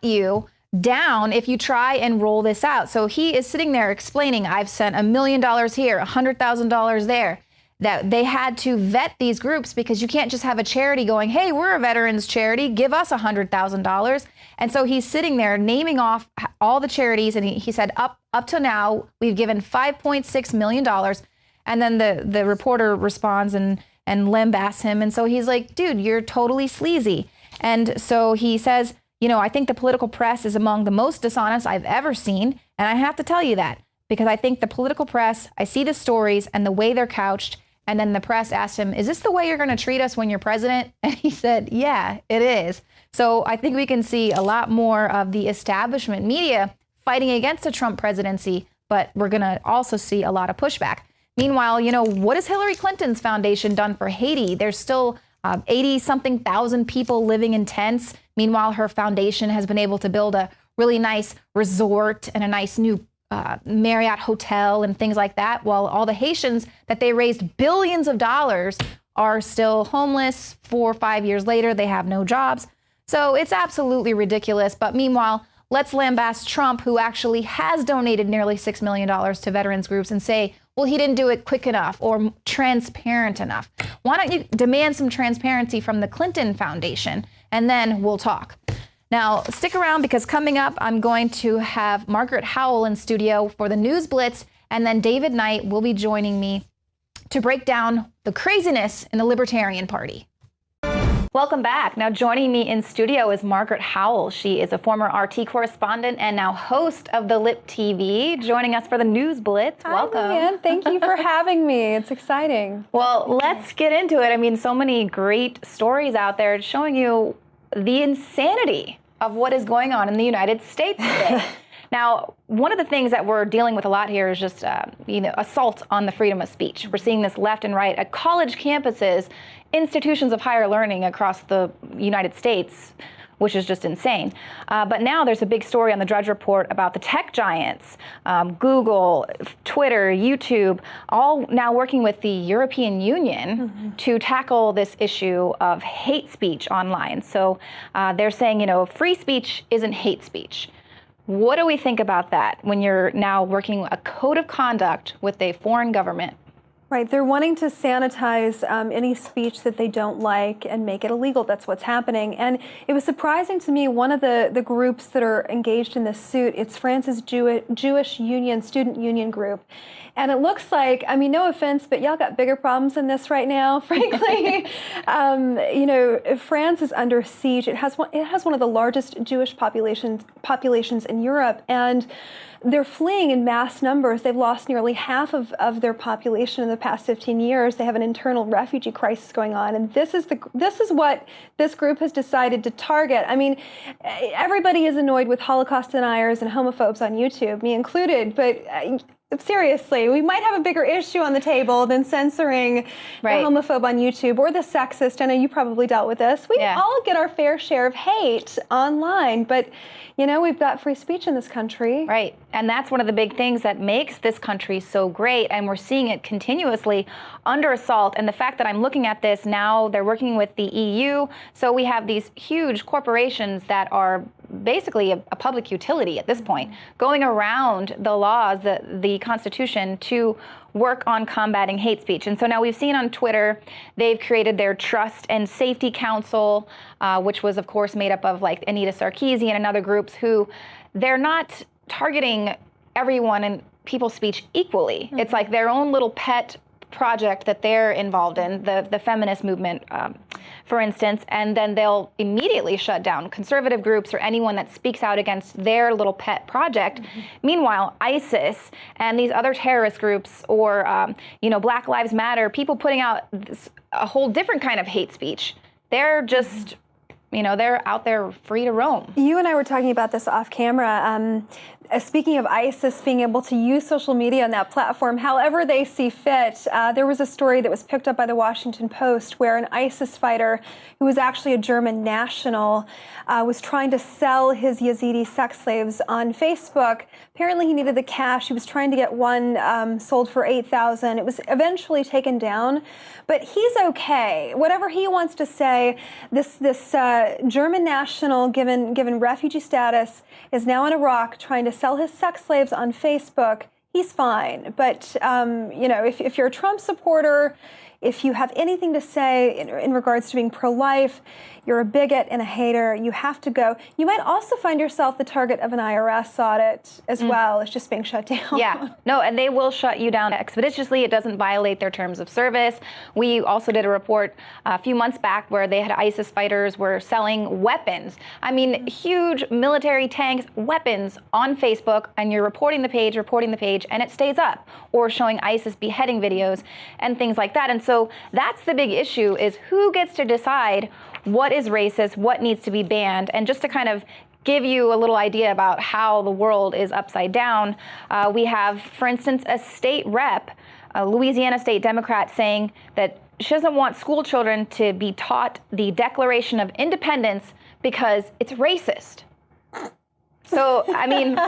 you down if you try and roll this out. So he is sitting there explaining, I've sent $1 million here, $100,000 there, that they had to vet these groups because you can't just have a charity going, hey, we're a veterans charity, give us $100,000. And so he's sitting there naming off all the charities. And he said, up to now, we've given $5.6 million. And then the reporter responds and lambasts him. And so he's like, dude, you're totally sleazy. And so he says, you know, I think the political press is among the most dishonest I've ever seen. And I have to tell you that because I think the political press, I see the stories and the way they're couched. And then the press asked him, is this the way you're going to treat us when you're president? And he said, yeah, it is. So I think we can see a lot more of the establishment media fighting against the Trump presidency, but we're going to also see a lot of pushback. Meanwhile, you know, what has Hillary Clinton's foundation done for Haiti? There's still 80-something thousand people living in tents. Meanwhile, her foundation has been able to build a really nice resort and a nice new Marriott hotel and things like that, while all the Haitians that they raised billions of dollars are still homeless 4 or 5 years later. They have no jobs. So it's absolutely ridiculous. But meanwhile, let's lambast Trump, who actually has donated nearly $6 million to veterans groups, and say, well, he didn't do it quick enough or transparent enough. Why don't you demand some transparency from the Clinton Foundation, and then we'll talk. Now, stick around because coming up, I'm going to have Margaret Howell in studio for the News Blitz, and then David Knight will be joining me to break down the craziness in the Libertarian Party. Welcome back. Now, joining me in studio is Margaret Howell. She is a former RT correspondent and now host of the Lip TV, joining us for the News Blitz. Welcome. Hi, Leanne. Thank you for having me. It's exciting. Well, let's get into it. I mean, so many great stories out there showing you the insanity of what is going on in the United States today. Now, one of the things that we're dealing with a lot here is just, assault on the freedom of speech. We're seeing this left and right at college campuses, institutions of higher learning across the United States, which is just insane. But now there's a big story on the Drudge Report about the tech giants, Google, Twitter, YouTube, all now working with the European Union to tackle this issue of hate speech online. So they're saying, free speech isn't hate speech. What do we think about that when you're now working a code of conduct with a foreign government? Right. They're wanting to sanitize any speech that they don't like and make it illegal. That's what's happening. And it was surprising to me, one of the groups that are engaged in this suit, it's France's Jewish Union, student union group. And it looks like, I mean, no offense, but y'all got bigger problems than this right now, frankly. France is under siege. It has one of the largest Jewish populations in Europe. And they're fleeing in mass numbers. They've lost nearly half of their population in the past 15 years. They have an internal refugee crisis going on. And this is what this group has decided to target. I mean, everybody is annoyed with Holocaust deniers and homophobes on YouTube, me included, but seriously, we might have a bigger issue on the table than censoring the homophobe on YouTube or the sexist. I know you probably dealt with this. We all get our fair share of hate online, but we've got free speech in this country. Right. And that's one of the big things that makes this country so great. And we're seeing it continuously under assault. And the fact that I'm looking at this now, they're working with the EU. So we have these huge corporations that are basically a public utility at this point, going around the laws, the Constitution, to work on combating hate speech. And so now we've seen on Twitter, they've created their Trust and Safety Council, which was, of course, made up of like Anita Sarkeesian and other groups who they're not targeting everyone and people's speech equally. It's like their own little pet project that they're involved in, the feminist movement, for instance, and then they'll immediately shut down conservative groups or anyone that speaks out against their little pet project. Meanwhile, ISIS and these other terrorist groups or, Black Lives Matter, people putting out a whole different kind of hate speech, they're just they're out there free to roam. You and I were talking about this off camera. Speaking of ISIS being able to use social media on that platform however they see fit, there was a story that was picked up by the Washington Post where an ISIS fighter who was actually a German national was trying to sell his Yazidi sex slaves on Facebook. Apparently he needed the cash. He was trying to get one sold for $8,000. It was eventually taken down, but he's okay. Whatever he wants to say, this German national, given refugee status, is now in Iraq trying to sell his sex slaves on Facebook. He's fine. But, if you're a Trump supporter, if you have anything to say in regards to being pro-life, you're a bigot and a hater, you have to go. You might also find yourself the target of an IRS audit as well. It's just being shut down. Yeah, no, and they will shut you down expeditiously. It doesn't violate their terms of service. We also did a report a few months back where they had ISIS fighters were selling weapons. I mean, huge military tanks, weapons on Facebook, and you're reporting the page, and it stays up, or showing ISIS beheading videos and things like that. And so that's the big issue, is who gets to decide what is racist, what needs to be banned. And just to kind of give you a little idea about how the world is upside down, we have, for instance, a state rep, a Louisiana state Democrat, saying that she doesn't want school children to be taught the Declaration of Independence because it's racist. So, I mean...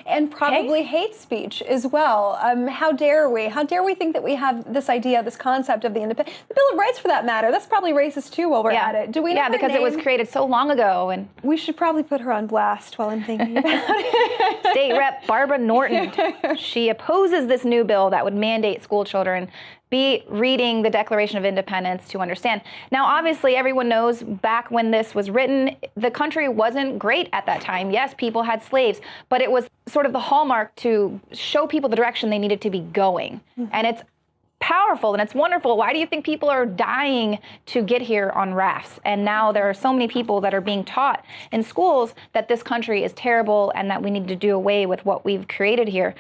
and probably hate speech as well. How dare we? How dare we think that we have this idea, this concept of the independent... The Bill of Rights, for that matter, that's probably racist too while we're at it. Do we know Yeah, because it was created so long ago. And we should probably put her on blast while I'm thinking about it. State Rep Barbara Norton. She opposes this new bill that would mandate school children be reading the Declaration of Independence to understand. Now, obviously, everyone knows back when this was written, the country wasn't great at that time. Yes, people had slaves, but it was sort of the hallmark to show people the direction they needed to be going. And it's powerful and it's wonderful. Why do you think people are dying to get here on rafts? And now there are so many people that are being taught in schools that this country is terrible and that we need to do away with what we've created here.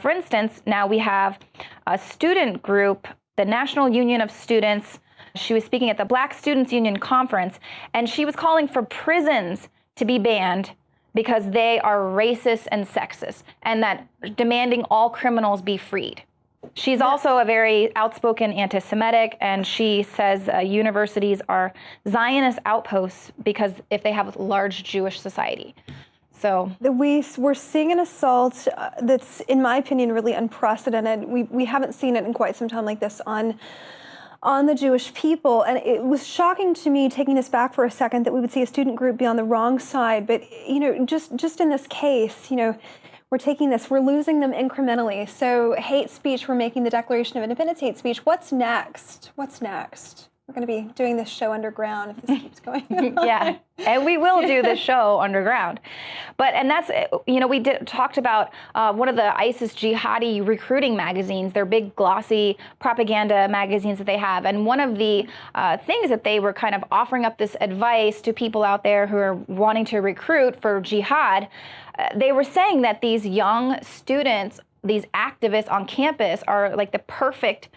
For instance, now we have a student group, the National Union of Students. She was speaking at the Black Students Union Conference, and she was calling for prisons to be banned because they are racist and sexist, and that demanding all criminals be freed. She's also a very outspoken anti-Semitic, and she says universities are Zionist outposts because if they have a large Jewish society. So we're seeing an assault that's, in my opinion, really unprecedented. We haven't seen it in quite some time like this on the Jewish people. And it was shocking to me, taking this back for a second, that we would see a student group be on the wrong side. But, just in this case, we're taking this, we're losing them incrementally. So hate speech, we're making the Declaration of Independence hate speech. What's next? What's next? We're going to be doing this show underground if this keeps going on. Yeah, and we will do this show underground. And that's, we talked about one of the ISIS jihadi recruiting magazines, their big glossy propaganda magazines that they have. And one of the things that they were kind of offering up this advice to people out there who are wanting to recruit for jihad, they were saying that these young students, these activists on campus are like the perfect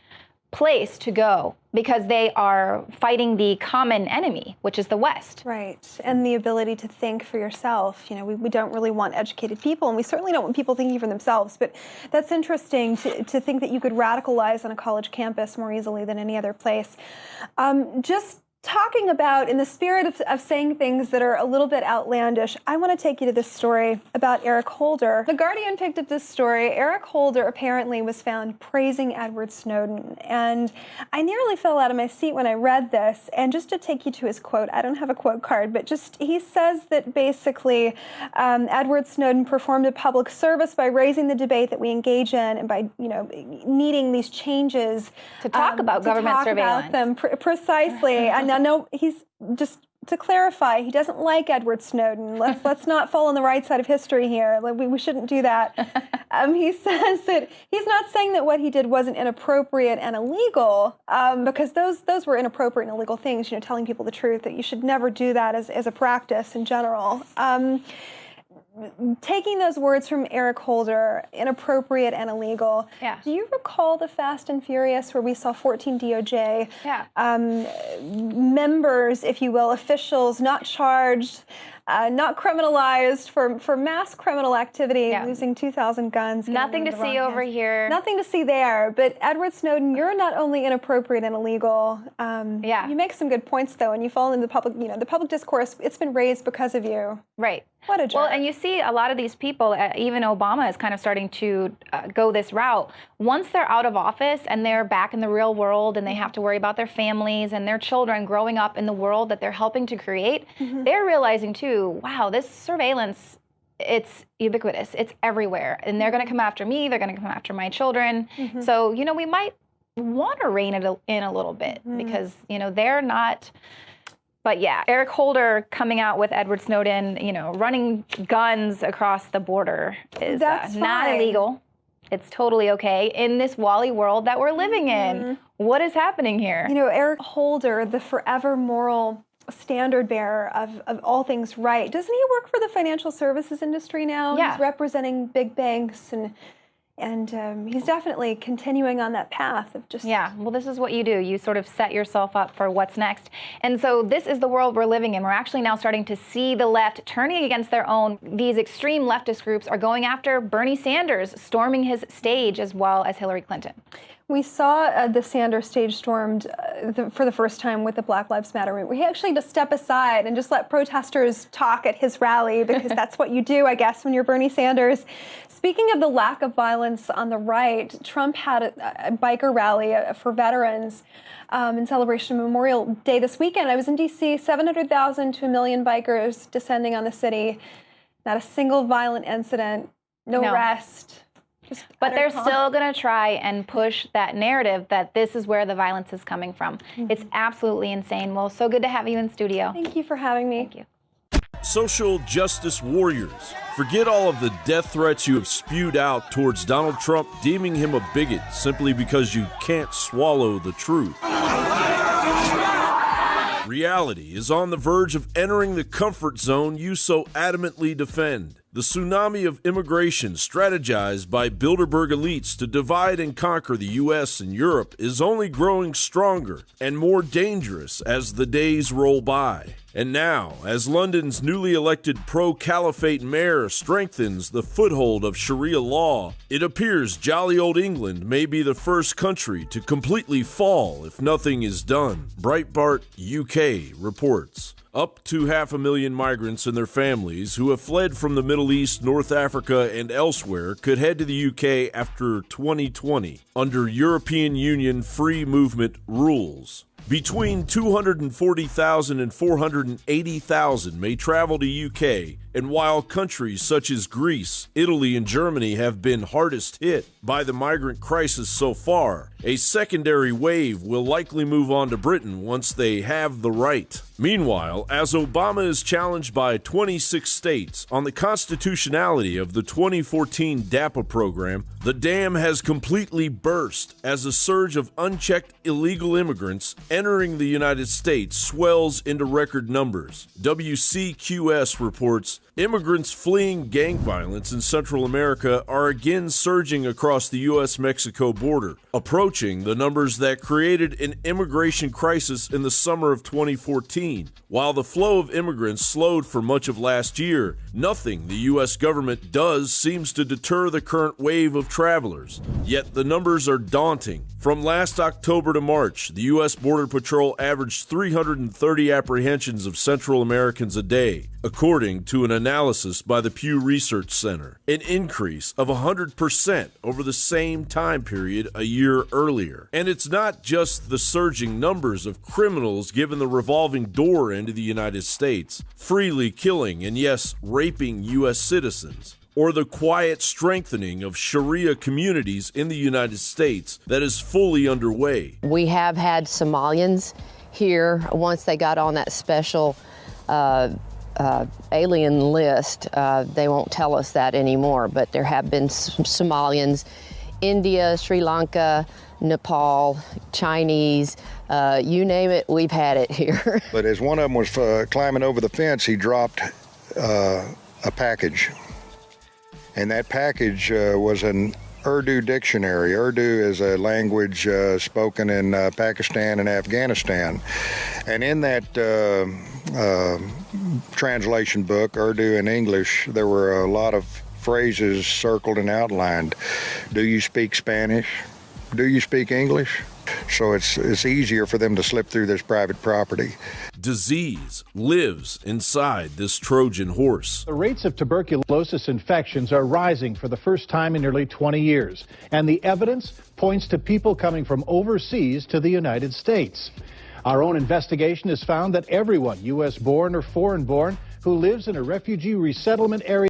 place to go because they are fighting the common enemy, which is the West. Right, and the ability to think for yourself. We don't really want educated people, and we certainly don't want people thinking for themselves, but that's interesting to think that you could radicalize on a college campus more easily than any other place. Just talking about, in the spirit of saying things that are a little bit outlandish, I want to take you to this story about Eric Holder. The Guardian picked up this story. Eric Holder apparently was found praising Edward Snowden, and I nearly fell out of my seat when I read this. And just to take you to his quote, I don't have a quote card, but he says that basically Edward Snowden performed a public service by raising the debate that we engage in, and by needing these changes to talk about government surveillance. About them precisely. And no, he's just to clarify, he doesn't like Edward Snowden. Let's not fall on the right side of history here. We shouldn't do that. He says that he's not saying that what he did wasn't inappropriate and illegal, because those were inappropriate and illegal things. Telling people the truth, that you should never do that as a practice in general. Taking those words from Eric Holder, inappropriate and illegal. Yeah. Do you recall the Fast and Furious where we saw 14 DOJ members, if you will, officials not charged, not criminalized for mass criminal activity, losing 2,000 guns. Nothing to see over here. Nothing to see there. But Edward Snowden, you're not only inappropriate and illegal. You make some good points though, and you fall into the public. The public discourse. It's been raised because of you. Right. What a jerk. Well, and you see a lot of these people, even Obama is kind of starting to go this route. Once they're out of office and they're back in the real world and they have to worry about their families and their children growing up in the world that they're helping to create, they're realizing too, wow, this surveillance, it's ubiquitous. It's everywhere. And they're going to come after me. They're going to come after my children. So, we might want to rein it in a little bit because, they're not... But yeah, Eric Holder coming out with Edward Snowden, running guns across the border is not illegal. It's totally okay in this Wally world that we're living in. What is happening here? Eric Holder, the forever moral standard bearer of all things right, doesn't he work for the financial services industry now? Yeah. He's representing big banks and he's definitely continuing on that path of just... Yeah, well, this is what you do. You sort of set yourself up for what's next. And so this is the world we're living in. We're actually now starting to see the left turning against their own. These extreme leftist groups are going after Bernie Sanders, storming his stage as well as Hillary Clinton. We saw the Sanders stage stormed for the first time with the Black Lives Matter movement. We actually just step aside and just let protesters talk at his rally because that's what you do, I guess, when you're Bernie Sanders. Speaking of the lack of violence on the right, Trump had a biker rally for veterans in celebration of Memorial Day this weekend. I was in D.C., 700,000 to 1 million bikers descending on the city. Not a single violent incident, no arrest. But they're still going to try and push that narrative that this is where the violence is coming from. It's absolutely insane. Well, so good to have you in studio. Thank you for having me. Thank you. Social justice warriors, forget all of the death threats you have spewed out towards Donald Trump, deeming him a bigot simply because you can't swallow the truth. Reality is on the verge of entering the comfort zone you so adamantly defend. The tsunami of immigration strategized by Bilderberg elites to divide and conquer the U.S. and Europe is only growing stronger and more dangerous as the days roll by. And now, as London's newly elected pro-caliphate mayor strengthens the foothold of Sharia law, it appears jolly old England may be the first country to completely fall if nothing is done. Breitbart UK reports. Up to 500,000 migrants and their families who have fled from the Middle East, North Africa, and elsewhere could head to the UK after 2020 under European Union free movement rules. Between 240,000 and 480,000 may travel to UK, and while countries such as Greece, Italy, and Germany have been hardest hit by the migrant crisis so far, a secondary wave will likely move on to Britain once they have the right. Meanwhile, as Obama is challenged by 26 states on the constitutionality of the 2014 DAPA program, the dam has completely burst as a surge of unchecked illegal immigrants entering the United States swells into record numbers. WCQS reports immigrants fleeing gang violence in Central America are again surging across the U.S.-Mexico border, approaching the numbers that created an immigration crisis in the summer of 2014. While the flow of immigrants slowed for much of last year, nothing the U.S. government does seems to deter the current wave of travelers. Yet the numbers are daunting. From last October to March, the U.S. Border Patrol averaged 330 apprehensions of Central Americans a day, according to an analysis by the Pew Research Center, an increase of 100% over the same time period a year earlier. And it's not just the surging numbers of criminals given the revolving door into the United States, freely killing and, yes, raping U.S. citizens, or the quiet strengthening of Sharia communities in the United States that is fully underway. We have had Somalians here once they got on that special alien list. They won't tell us that anymore, but there have been Somalians, India, Sri Lanka, Nepal, Chinese, you name it, we've had it here. But as one of them was climbing over the fence, he dropped a package. And that package was an Urdu dictionary. Urdu is a language spoken in Pakistan and Afghanistan. And in that translation book, Urdu and English, there were a lot of phrases circled and outlined. Do you speak Spanish? Do you speak English? So it's easier for them to slip through this private property. Disease lives inside this Trojan horse. The rates of tuberculosis infections are rising for the first time in nearly 20 years, and the evidence points to people coming from overseas to the United States. Our own investigation has found that everyone, U.S. born or foreign born, who lives in a refugee resettlement area